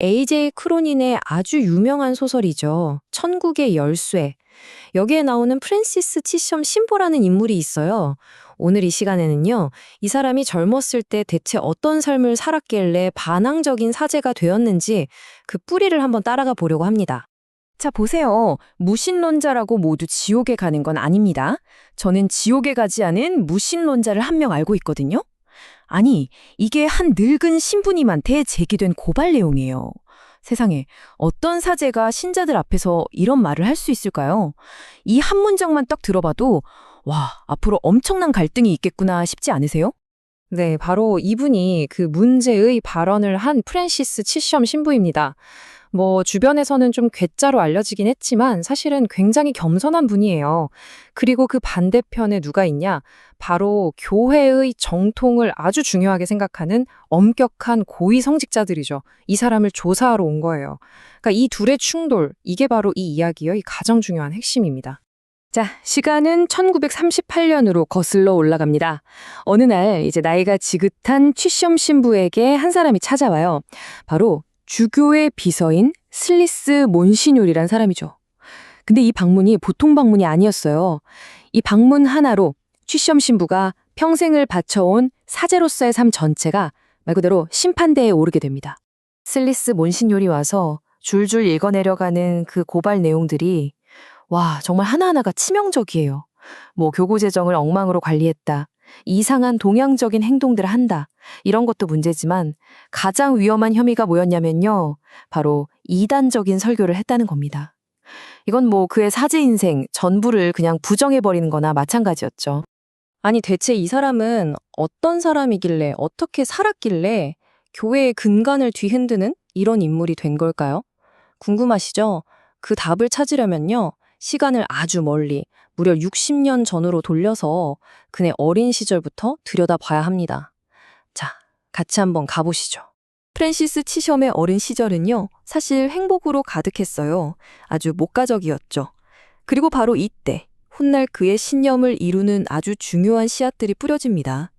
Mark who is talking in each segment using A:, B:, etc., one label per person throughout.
A: A.J. 크로닌의 아주 유명한 소설이죠. 천국의 열쇠. 여기에 나오는 프랜시스 치섬 신보라는 인물이 있어요. 오늘 이 시간에는요, 이 사람이 젊었을 때 대체 어떤 삶을 살았길래 반항적인 사제가 되었는지 그 뿌리를 한번 따라가 보려고 합니다.
B: 자, 보세요. 무신론자라고 모두 지옥에 가는 건 아닙니다. 저는 지옥에 가지 않은 무신론자를 한 명 알고 있거든요. 아니, 이게 한 늙은 신부님한테 제기된 고발 내용이에요. 세상에, 어떤 사제가 신자들 앞에서 이런 말을 할 수 있을까요? 이 한 문장만 딱 들어봐도, 와, 앞으로 엄청난 갈등이 있겠구나 싶지 않으세요?
A: 네, 바로 이분이 그 문제의 발언을 한 프랜시스 치섬 신부입니다. 주변에서는 좀 괴짜로 알려지긴 했지만 사실은 굉장히 겸손한 분이에요. 그리고 그 반대편에 누가 있냐? 바로 교회의 정통을 아주 중요하게 생각하는 엄격한 고위 성직자들이죠. 이 사람을 조사하러 온 거예요. 그러니까 이 둘의 충돌, 이게 바로 이 이야기의 가장 중요한 핵심입니다.
B: 자, 시간은 1938년으로 거슬러 올라갑니다. 어느 날 이제 나이가 지긋한 취시엄 신부에게 한 사람이 찾아와요. 바로 주교의 비서인 슬리스 몬시뇰이란 사람이죠. 근데 이 방문이 보통 방문이 아니었어요. 이 방문 하나로 취시엄 신부가 평생을 바쳐온 사제로서의 삶 전체가 말 그대로 심판대에 오르게 됩니다. 슬리스 몬시뇰이 와서 줄줄 읽어내려가는 그 고발 내용들이 와, 정말 하나하나가 치명적이에요. 교구 재정을 엉망으로 관리했다. 이상한 동양적인 행동들을 한다. 이런 것도 문제지만 가장 위험한 혐의가 뭐였냐면요. 바로 이단적인 설교를 했다는 겁니다. 이건 그의 사제 인생 전부를 그냥 부정해버리는 거나 마찬가지였죠.
A: 아니, 대체 이 사람은 어떤 사람이길래, 어떻게 살았길래 교회의 근간을 뒤흔드는 이런 인물이 된 걸까요? 궁금하시죠? 그 답을 찾으려면요. 시간을 아주 멀리, 무려 60년 전으로 돌려서 그의 어린 시절부터 들여다봐야 합니다. 자, 같이 한번 가보시죠.
B: 프랜시스 치섬의 어린 시절은요, 사실 행복으로 가득했어요. 아주 목가적이었죠. 그리고 바로 이때, 훗날 그의 신념을 이루는 아주 중요한 씨앗들이 뿌려집니다.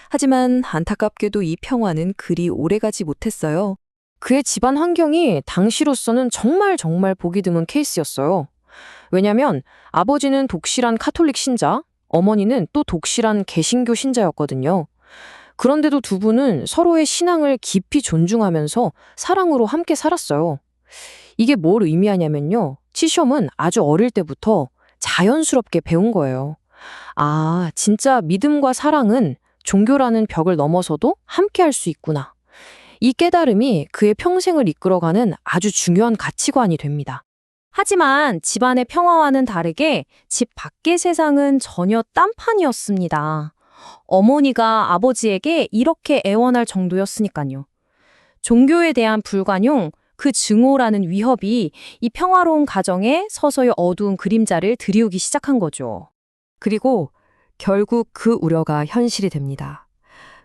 B: 하지만 안타깝게도 이 평화는 그리 오래가지 못했어요.
A: 그의 집안 환경이 당시로서는 정말 보기 드문 케이스였어요. 왜냐면 아버지는 독실한 카톨릭 신자, 어머니는 또 독실한 개신교 신자였거든요. 그런데도 두 분은 서로의 신앙을 깊이 존중하면서 사랑으로 함께 살았어요. 이게 뭘 의미하냐면요. 치숑은 아주 어릴 때부터 자연스럽게 배운 거예요. 아, 진짜 믿음과 사랑은 종교라는 벽을 넘어서도 함께 할 수 있구나. 이 깨달음이 그의 평생을 이끌어가는 아주 중요한 가치관이 됩니다. 하지만 집안의 평화와는 다르게 집 밖의 세상은 전혀 딴판이었습니다. 어머니가 아버지에게 이렇게 애원할 정도였으니까요. 종교에 대한 불관용, 그 증오라는 위협이 이 평화로운 가정에 서서히 어두운 그림자를 드리우기 시작한 거죠.
B: 그리고 결국 그 우려가 현실이 됩니다.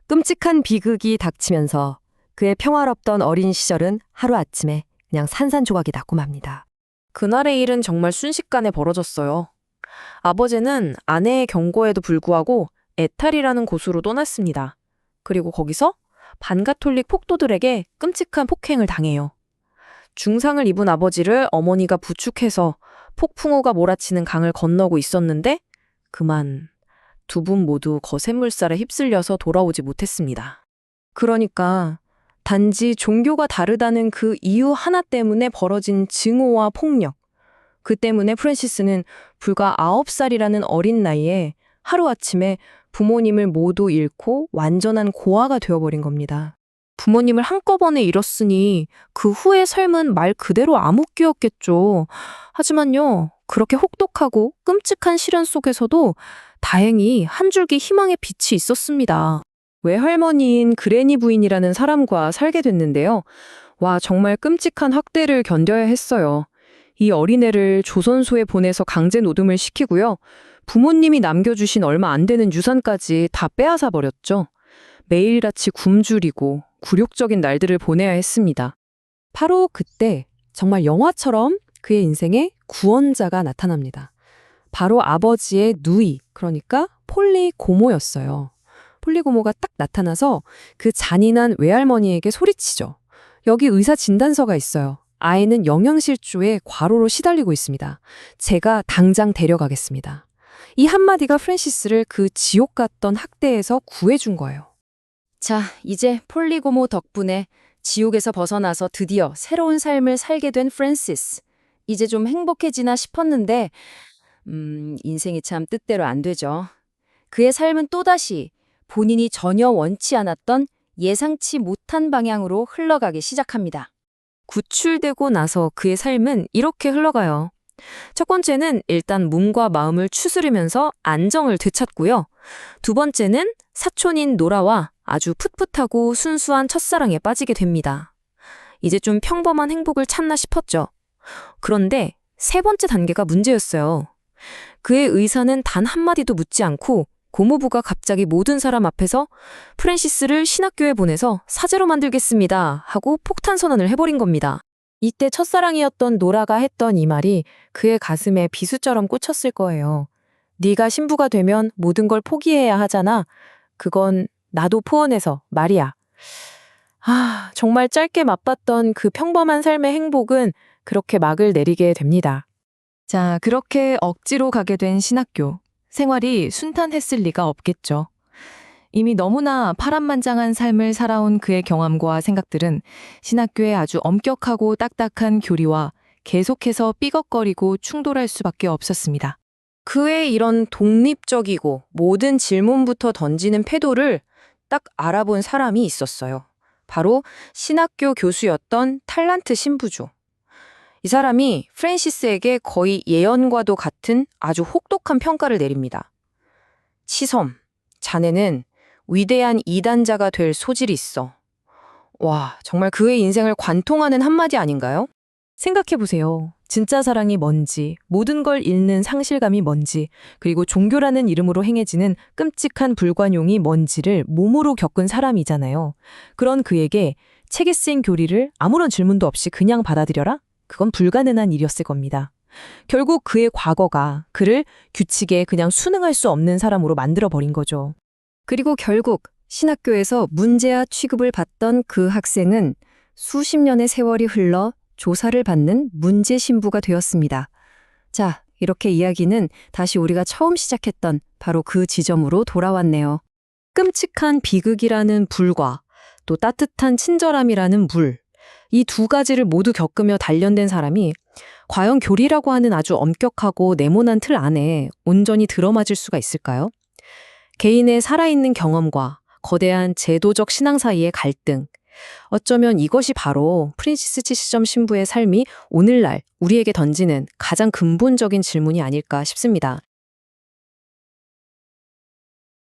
B: 끔찍한 비극이 닥치면서 그의 평화롭던 어린 시절은 하루아침에 그냥 산산조각이 났고 맙니다.
A: 그날의 일은 정말 순식간에 벌어졌어요. 아버지는 아내의 경고에도 불구하고 에탈이라는 곳으로 떠났습니다. 그리고 거기서 반가톨릭 폭도들에게 끔찍한 폭행을 당해요. 중상을 입은 아버지를 어머니가 부축해서 폭풍우가 몰아치는 강을 건너고 있었는데 그만 두 분 모두 거센 물살에 휩쓸려서 돌아오지 못했습니다. 그러니까 단지 종교가 다르다는 그 이유 하나 때문에 벌어진 증오와 폭력. 그 때문에 프랜시스는 불과 9살이라는 어린 나이에 하루아침에 부모님을 모두 잃고 완전한 고아가 되어버린 겁니다. 부모님을 한꺼번에 잃었으니 그 후의 삶은 말 그대로 암흑기였겠죠. 하지만요, 그렇게 혹독하고 끔찍한 시련 속에서도 다행히 한 줄기 희망의 빛이 있었습니다. 외할머니인 그레니 부인이라는 사람과 살게 됐는데요. 와, 정말 끔찍한 학대를 견뎌야 했어요. 이 어린애를 조선소에 보내서 강제 노동을 시키고요. 부모님이 남겨주신 얼마 안 되는 유산까지 다 빼앗아 버렸죠. 매일같이 굶주리고 굴욕적인 날들을 보내야 했습니다. 바로 그때 정말 영화처럼 그의 인생에 구원자가 나타납니다. 바로 아버지의 누이, 그러니까 폴리 고모였어요. 폴리 고모가 딱 나타나서 그 잔인한 외할머니에게 소리치죠.
B: 여기 의사 진단서가 있어요. 아이는 영양실조에 과로로 시달리고 있습니다. 제가 당장 데려가겠습니다. 이 한마디가 프랜시스를 그 지옥 같던 학대에서 구해준 거예요.
C: 자, 이제 폴리고모 덕분에 지옥에서 벗어나서 드디어 새로운 삶을 살게 된 프랜시스. 이제 좀 행복해지나 싶었는데, 인생이 참 뜻대로 안 되죠. 그의 삶은 또다시 본인이 전혀 원치 않았던 예상치 못한 방향으로 흘러가기 시작합니다.
A: 구출되고 나서 그의 삶은 이렇게 흘러가요. 첫 번째는 일단 몸과 마음을 추스르면서 안정을 되찾고요. 두 번째는 사촌인 노라와 아주 풋풋하고 순수한 첫사랑에 빠지게 됩니다. 이제 좀 평범한 행복을 찾나 싶었죠. 그런데 세 번째 단계가 문제였어요. 그의 의사는 단 한마디도 묻지 않고 고모부가 갑자기 모든 사람 앞에서 프랜시스를 신학교에 보내서 사제로 만들겠습니다 하고 폭탄 선언을 해버린 겁니다.
B: 이때 첫사랑이었던 노라가 했던 이 말이 그의 가슴에 비수처럼 꽂혔을 거예요. 네가 신부가 되면 모든 걸 포기해야 하잖아. 그건 나도 포함해서 말이야. 정말 짧게 맛봤던 그 평범한 삶의 행복은 그렇게 막을 내리게 됩니다. 자, 그렇게 억지로 가게 된 신학교. 생활이 순탄했을 리가 없겠죠. 이미 너무나 파란만장한 삶을 살아온 그의 경험과 생각들은 신학교의 아주 엄격하고 딱딱한 교리와 계속해서 삐걱거리고 충돌할 수밖에 없었습니다.
A: 그의 이런 독립적이고 모든 질문부터 던지는 태도를 딱 알아본 사람이 있었어요. 바로 신학교 교수였던 탈란트 신부죠. 이 사람이 프랜시스에게 거의 예언과도 같은 아주 혹독한 평가를 내립니다. 치섬, 자네는 위대한 이단자가 될 소질이 있어. 와, 정말 그의 인생을 관통하는 한마디 아닌가요?
B: 생각해보세요. 진짜 사랑이 뭔지, 모든 걸 잃는 상실감이 뭔지, 그리고 종교라는 이름으로 행해지는 끔찍한 불관용이 뭔지를 몸으로 겪은 사람이잖아요. 그런 그에게 책에 쓰인 교리를 아무런 질문도 없이 그냥 받아들여라? 그건 불가능한 일이었을 겁니다. 결국 그의 과거가 그를 규칙에 그냥 순응할 수 없는 사람으로 만들어버린 거죠.
C: 그리고 결국 신학교에서 문제아 취급을 받던 그 학생은 수십 년의 세월이 흘러 조사를 받는 문제 신부가 되었습니다. 자, 이렇게 이야기는 다시 우리가 처음 시작했던 바로 그 지점으로 돌아왔네요. 끔찍한 비극이라는 불과 또 따뜻한 친절함이라는 물. 이 두 가지를 모두 겪으며 단련된 사람이 과연 교리라고 하는 아주 엄격하고 네모난 틀 안에 온전히 들어맞을 수가 있을까요? 개인의 살아있는 경험과 거대한 제도적 신앙 사이의 갈등. 어쩌면 이것이 바로 프랜시스 치시점 신부의 삶이 오늘날 우리에게 던지는 가장 근본적인 질문이 아닐까 싶습니다.